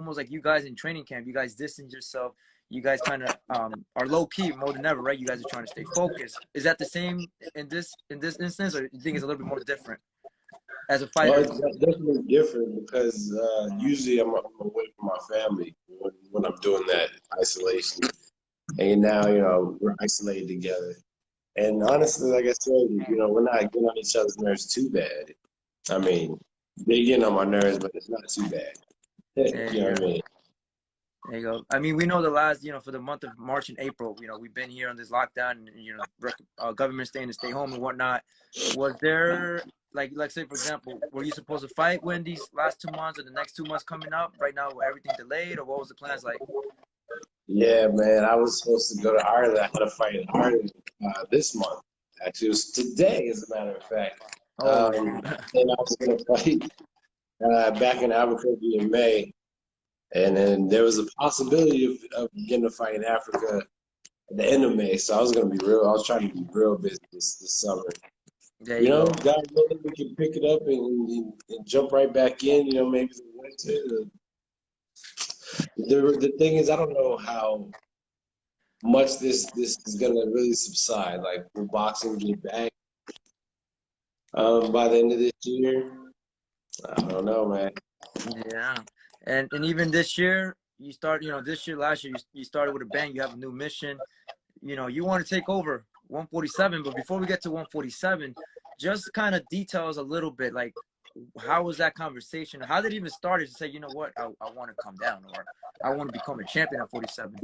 almost like you guys in training camp, you guys distance yourself. You guys kind of are low key more than ever, right? You guys are trying to stay focused. Is that the same in this instance, or you think it's a little bit more different as a Well, fighter? it's definitely different because usually I'm away from my family when I'm doing that isolation. And now, we're isolated together. And honestly, like I said, we're not getting on each other's nerves too bad. I mean, they're getting on my nerves, but it's not too bad. There You you know what I go. mean? There you go. I mean, we know the last, for the month of March and April, we've been here on this lockdown, and government saying to stay home and whatnot. Was there, like say for example, were you supposed to fight when these last 2 months or the next 2 months coming up? Right now, everything delayed, or what was the plans like? Yeah, man, I was supposed to go to Ireland. I had a fight in Ireland this month. Actually, it was today, as a matter of fact. Oh, And I was going to fight back in Albuquerque in May. And then there was a possibility of getting a fight in Africa at the end of May. So I was going to be real. I was trying to be real busy this summer. there you go. God willing, we can pick it up and jump right back in, maybe the winter. The thing is, I don't know how much this is going to really subside. Like, will boxing get back by the end of this year? I don't know, man. Yeah, and even this year, you start. This year, last year, you started with a bang. You have a new mission. You want to take over 147, but before we get to 147, just kind of details a little bit, like how was that conversation? How did it even start to say, you know what, I want to come down, or I want to become a champion at 47?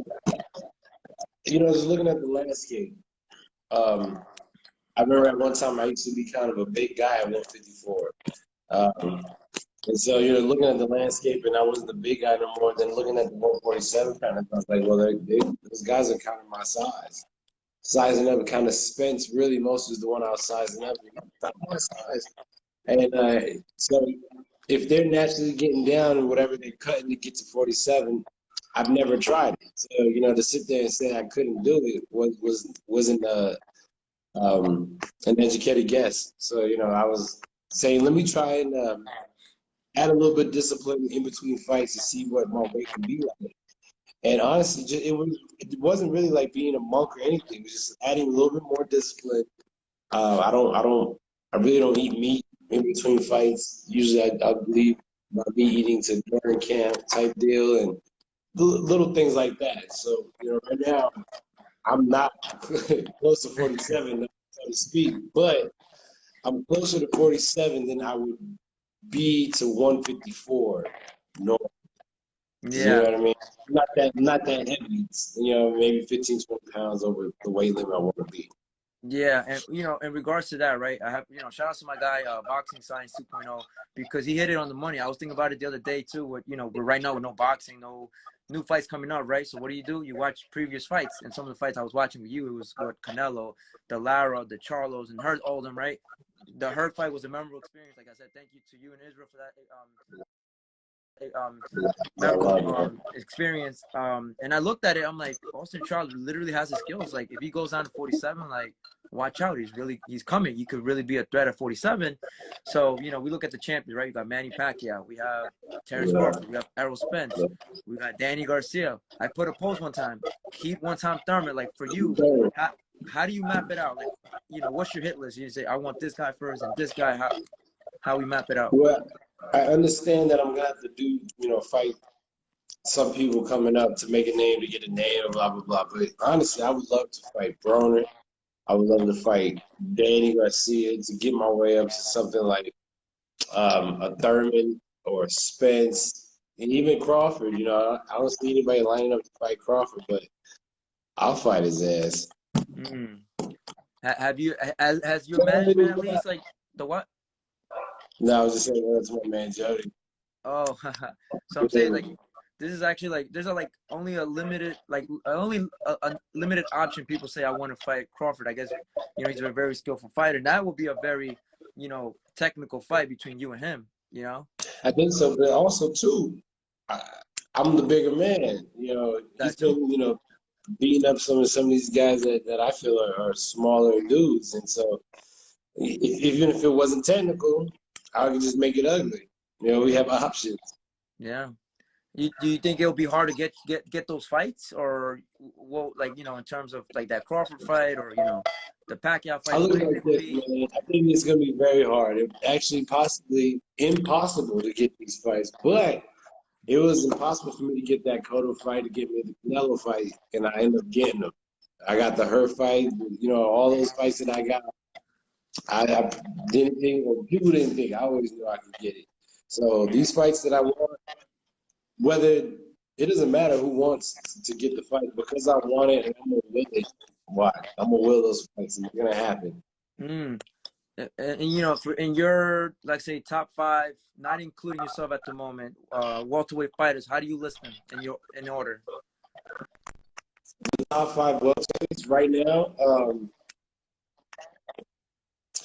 Just looking at the landscape. I remember at one time I used to be kind of a big guy at 154. And so you're looking at the landscape, and I wasn't the big guy no more. Then looking at the 147 kind of, I was like, well, those guys are kind of my size. Sizing up, kind of Spence really most was the one I was sizing up. Not my size. And so if they're naturally getting down and whatever they're cutting to get to 47, I've never tried it. So, to sit there and say I couldn't do it wasn't an educated guess. So, I was saying, let me try and add a little bit of discipline in between fights to see what my weight can be like. And honestly, it wasn't really like being a monk or anything. It was just adding a little bit more discipline. I really don't eat meat in between fights. Usually, I believe my meat eating to burn camp type deal and little things like that. So, right now, I'm not close to 47, so to speak, but I'm closer to 47 than I would be to 154 normal. Yeah. You know what I mean? Not that heavy. It's, maybe 15, 20 pounds over the weight limit I want to be. Yeah, and in regards to that, right? I have shout out to my guy, Boxing Science 2.0, because he hit it on the money. I was thinking about it the other day too. With we're right now with no boxing, no new fights coming up, right? So what do? You watch previous fights, and some of the fights I was watching with you, it was what Canelo, the Lara, the Charlos, and Hurt, all of them, right? The Hurt fight was a memorable experience. Like I said, thank you to you and Israel for that. Memorable experience. And I looked at it, I'm like, Austin Charles literally has the skills. Like if he goes down to 47, like watch out, he's coming. He could really be a threat at 47. So we look at the champions, right? We got Manny Pacquiao, we have Terence Crawford, we have Errol Spence, we got Danny Garcia. I put a post one time, keep one-time Thurman. Like for you, how do you map it out? Like what's your hit list? You say I want this guy first and this guy. How we map it out? Well, I understand that I'm gonna have to do, fight some people coming up to make a name, to get a name, and blah blah blah. But honestly, I would love to fight Broner. I would love to fight Danny Garcia to get my way up to something like a Thurman or Spence, and even Crawford. I don't see anybody lining up to fight Crawford, but I'll fight his ass. Have you? Has your management at least like the what? No, I was just saying that's my man Jody. Oh, so I'm saying like this is actually like there's only a limited a limited option. People say I want to fight Crawford. I guess he's a very skillful fighter. That will be a very technical fight between you and him. I think so, but also too, I'm the bigger man. He's been beating up some of these guys that I feel are smaller dudes, and so even if it wasn't technical, I could just make it ugly. We have options. Yeah. Do you think it'll be hard to get those fights, or well, like in terms of like that Crawford fight, or the Pacquiao I fight, look the at it weight like it would this, be? man. I think it's gonna be very hard. It actually possibly impossible to get these fights, but it was impossible for me to get that Cotto fight, to get me the Canelo fight, and I ended up getting them. I got the Hurt fight, all those fights that I got. I didn't think, or people didn't think, I always knew I could get it. So these fights that I want, whether it doesn't matter who wants to get the fight, because I want it and I'm gonna will it. Why? I'm gonna will those fights, and they're gonna happen. Mm. And in your, like, say, top five, not including yourself at the moment, welterweight fighters, how do you list them in order? The top five welterweights right now.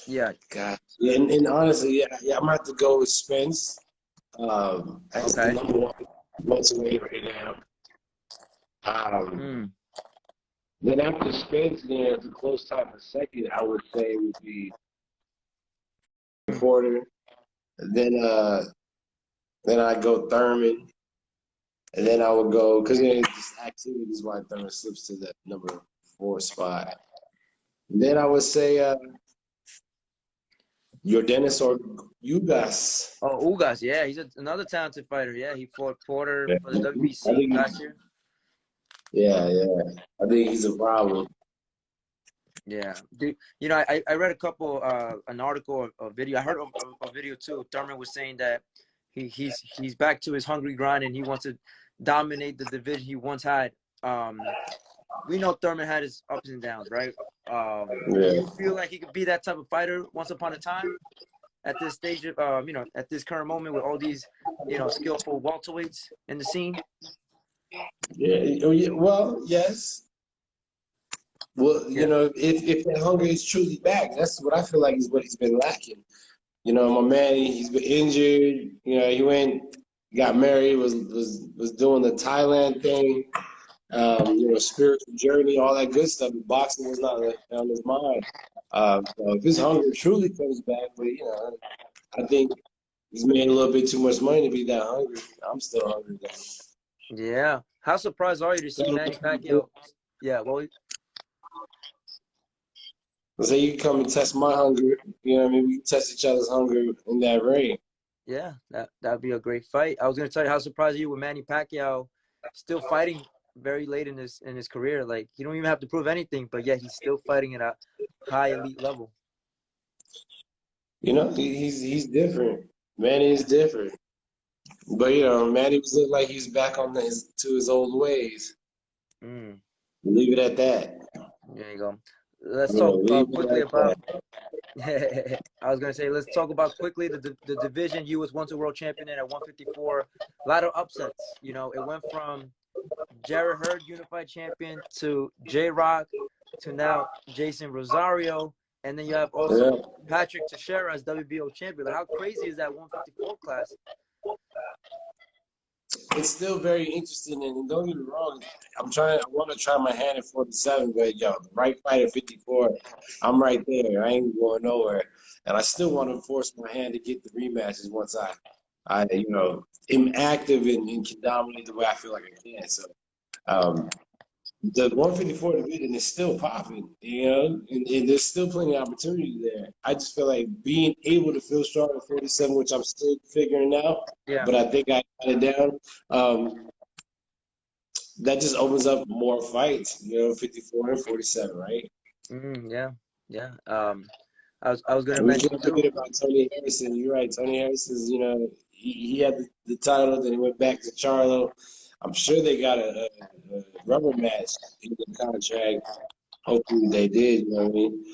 Yeah. God, and honestly, yeah, I'm gonna have to go with Spence. That's the Okay. number one welterweight right now. Mm. Then after Spence, it's a close tie for second. I would say would be Porter. Then I go Thurman, and then I would go because just activities why Thurman slips to the number 4 spot. And then I would say Yordenis or Ugas. Oh, Ugas, yeah, he's another talented fighter. Yeah, he fought Porter Yeah, for the I WBC think last year. yeah. I think he's a problem. Yeah, dude. I read a couple an article, a video. I heard a video too. Thurman was saying that he's back to his hungry grind and he wants to dominate the division he once had. We know Thurman had his ups and downs, right? Do Yeah. you feel like he could be that type of fighter once upon a time at this stage of at this current moment with all these skillful welterweights in the scene? Yeah. Well, yes. Well, Yeah. if that hunger is truly back, that's what I feel like is what he's been lacking. My man, he's been injured. He went, got married, was doing the Thailand thing. Spiritual journey, all that good stuff. Boxing was not on his mind. So if his hunger truly comes back, but I think he's made a little bit too much money to be that hungry. I'm still hungry though. Yeah. How surprised are you to see Manny Pacquiao? Yeah. Well. So you can come and test my hunger. You know what I mean? We can test each other's hunger in that ring. Yeah, that'd be a great fight. I was gonna tell you how surprised are you with Manny Pacquiao still fighting very late in his career. Like he don't even have to prove anything, but yet he's still fighting at a high elite level. He's different. Manny is different. But Manny was look like he's back on his old ways. Mm. Leave it at that. There you go. Let's talk quickly about. I was gonna say, let's talk about quickly the division. You was once a world champion at 154. A lot of upsets. It went from Jarrett Hurd, unified champion, to J-Rock, to now Jason Rosario, and then you have also Patrick Teixeira as WBO champion. Like, how crazy is that 154 class? It's still very interesting, and don't get me wrong. I want to try my hand at 47, but the right fight at 54, I'm right there. I ain't going nowhere, and I still want to force my hand to get the rematches once I am active and can dominate the way I feel like I can. So, the 154 division is still popping, and there's still plenty of opportunity there. I just feel like being able to feel strong at 47, which I'm still figuring out, but I think I got it down. That just opens up more fights, 54 and 47, right? Yeah. I was gonna We mention can't too. forget about Tony Harrison. You're right. Tony Harrison is, he had the title, then he went back to Charlo. I'm sure they got a rubber match in the contract. Hopefully they did, you know what I mean?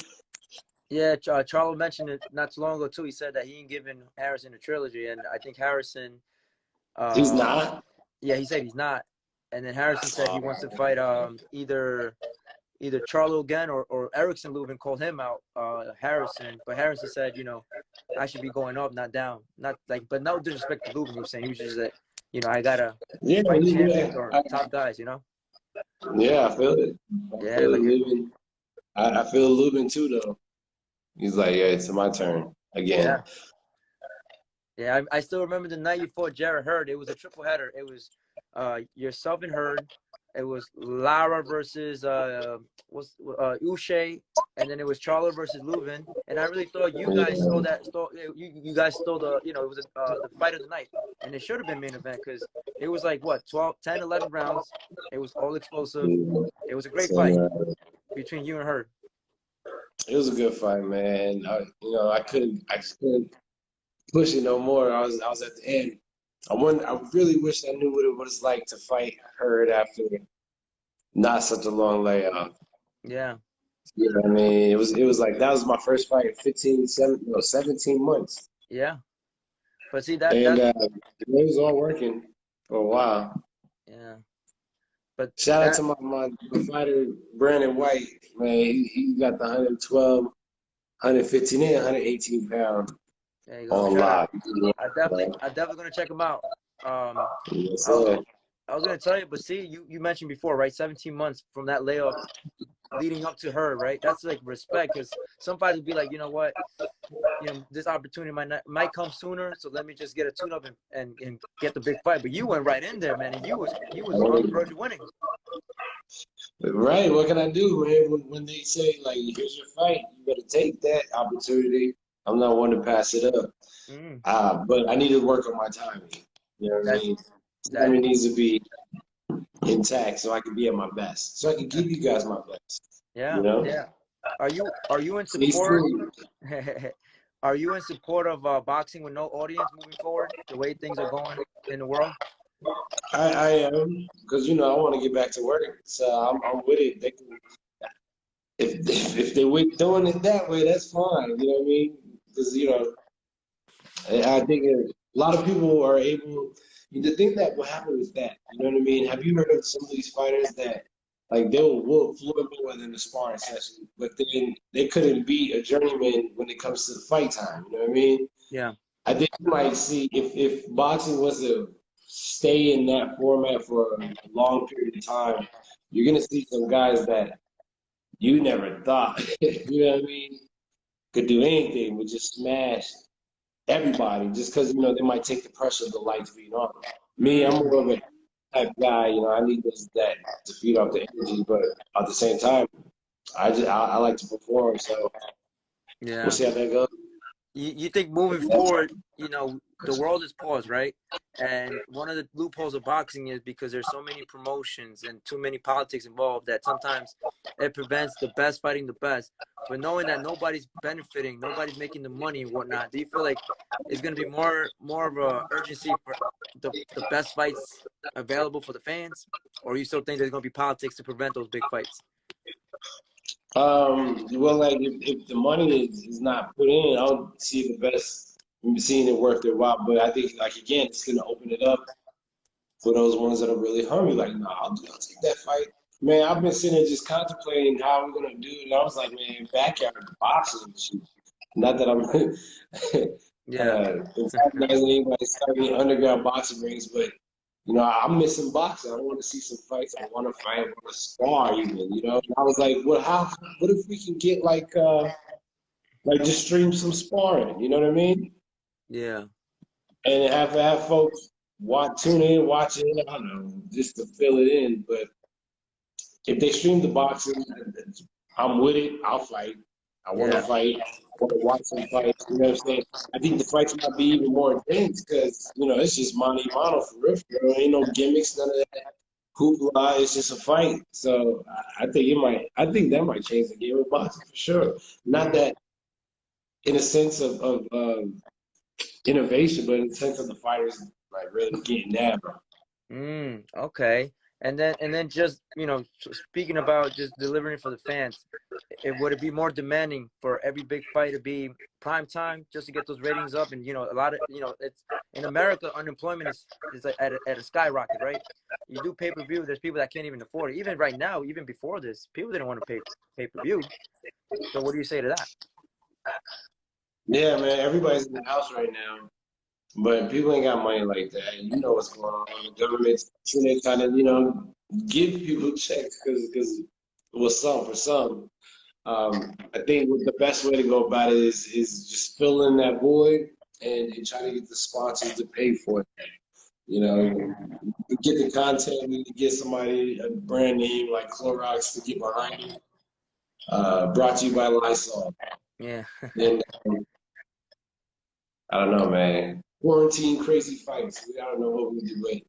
Yeah, Charlo mentioned it not too long ago too. He said that he ain't giving Harrison a trilogy, and I think Harrison. He's not? Yeah, he said he's not, and then Harrison said he wants to fight either Charlo again or Erickson. Lubin called him out, Harrison, but Harrison said, I should be going up, not down. Not like, but no disrespect to Lubin. He was saying he was just like, I gotta fight champions or top guys. Yeah, I feel it. I feel Lubin too, though. He's like, yeah, it's my turn again. Yeah, I still remember the night you fought Jarrett Hurd. It was a triple header. It was yourself and Hurd. It was Lara versus Uche, and then it was Charlo versus Leuven. And I really thought you guys stole that. You guys stole the, it was the fight of the night, and it should have been main event because it was like what 12, 10, 11 rounds. It was all explosive. It was a great fight between you and Hurd. It was a good fight, man. I just couldn't push it no more. I was at the end. I really wish I knew what it was like to fight Hurd after not such a long layoff. Yeah. You know what I mean? It was like that was my first fight in 17 months. Yeah. But see and it was all working for a while. Yeah. But shout out to my fighter Brandon White, man. He got the 112, 115, and 118 pound on lock. I definitely gonna check him out. Yes, I was gonna tell you, but see, you mentioned before, right? 17 months from that layoff leading up to her, right? That's like respect, because some fighters would be like, you know what, this opportunity might come sooner, so let me just get a tune-up and get the big fight. But you went right in there, man, and you was on the road to winning. Right. What can I do, man? When they say like, here's your fight, you better take that opportunity. I'm not one to pass it up. But I need to work on my timing. You know what I mean? Timing needs to be intact so I can be at my best, so I can give you guys my best. Yeah. You know? Yeah. Are you in support? Are you in support of boxing with no audience moving forward? The way things are going in the world. I am, because I want to get back to work, so I'm with it. They can, if they were doing it that way, that's fine. You know what I mean? Because I think a lot of people are able. The thing that will happen is that, you know what I mean? Have you heard of some of these fighters that, like, they'll whoop Floyd Mayweather in the sparring session, but then they couldn't beat a journeyman when it comes to the fight time? You know what I mean? Yeah. I think you might see, if boxing was to stay in that format for a long period of time, you're going to see some guys that you never thought, you know what I mean, could do anything, but just smash everybody just because, they might take the pressure of the lights being on. Me, I'm more of a type guy, I need that to feed off the energy, but at the same time, I like to perform, so we'll see how that goes. You think moving forward, the world is paused, right? And one of the loopholes of boxing is because there's so many promotions and too many politics involved that sometimes it prevents the best fighting the best. But knowing that nobody's benefiting, nobody's making the money and whatnot, do you feel like it's going to be more of a urgency for the best fights available for the fans? Or you still think there's going to be politics to prevent those big fights? Well, like if the money is not put in, I don't see the best seeing it worth their while. But I think, like, again, it's gonna open it up for those ones that are really hungry. Like, no, I'll take that fight. Man, I've been sitting there just contemplating how I'm gonna do it, and I was like, man, backyard boxing. Not that I'm antagonizing anybody starting underground boxing rings, but I'm missing boxing. I want to see some fights. I want to fight. I want to spar even. And I was like, well, what if we can get like just stream some sparring? You know what I mean? Yeah. And have folks tune in, watch it. I don't know, just to fill it in. But if they stream the boxing, I'm with it. I'll fight. I want to fight. I want to watch some fights. You know what I'm saying? I think the fights might be even more intense because, it's just mano a mano for real. Ain't no gimmicks, none of that hoopla. It's just a fight. So I think that might change the game of boxing for sure. Not that in a sense of innovation, but in the sense of the fighters like really getting that. Okay. And then just, speaking about just delivering for the fans, would it be more demanding for every big fight to be prime time just to get those ratings up? And, a lot of, it's in America, unemployment is at a skyrocket, right? You do pay-per-view, there's people that can't even afford it. Even right now, even before this, people didn't want to pay pay-per-view. So what do you say to that? Yeah, man, everybody's in the house right now. But people ain't got money like that. You know what's going on. The government's trying to, give people checks because for some. I think the best way to go about it is just fill in that void and try to get the sponsors to pay for it. You know, we get the content, we need to get somebody, a brand name like Clorox to get behind it. Brought to you by Lysol. Yeah. And I don't know, man. Quarantine crazy fights. I don't know what we do. Wait.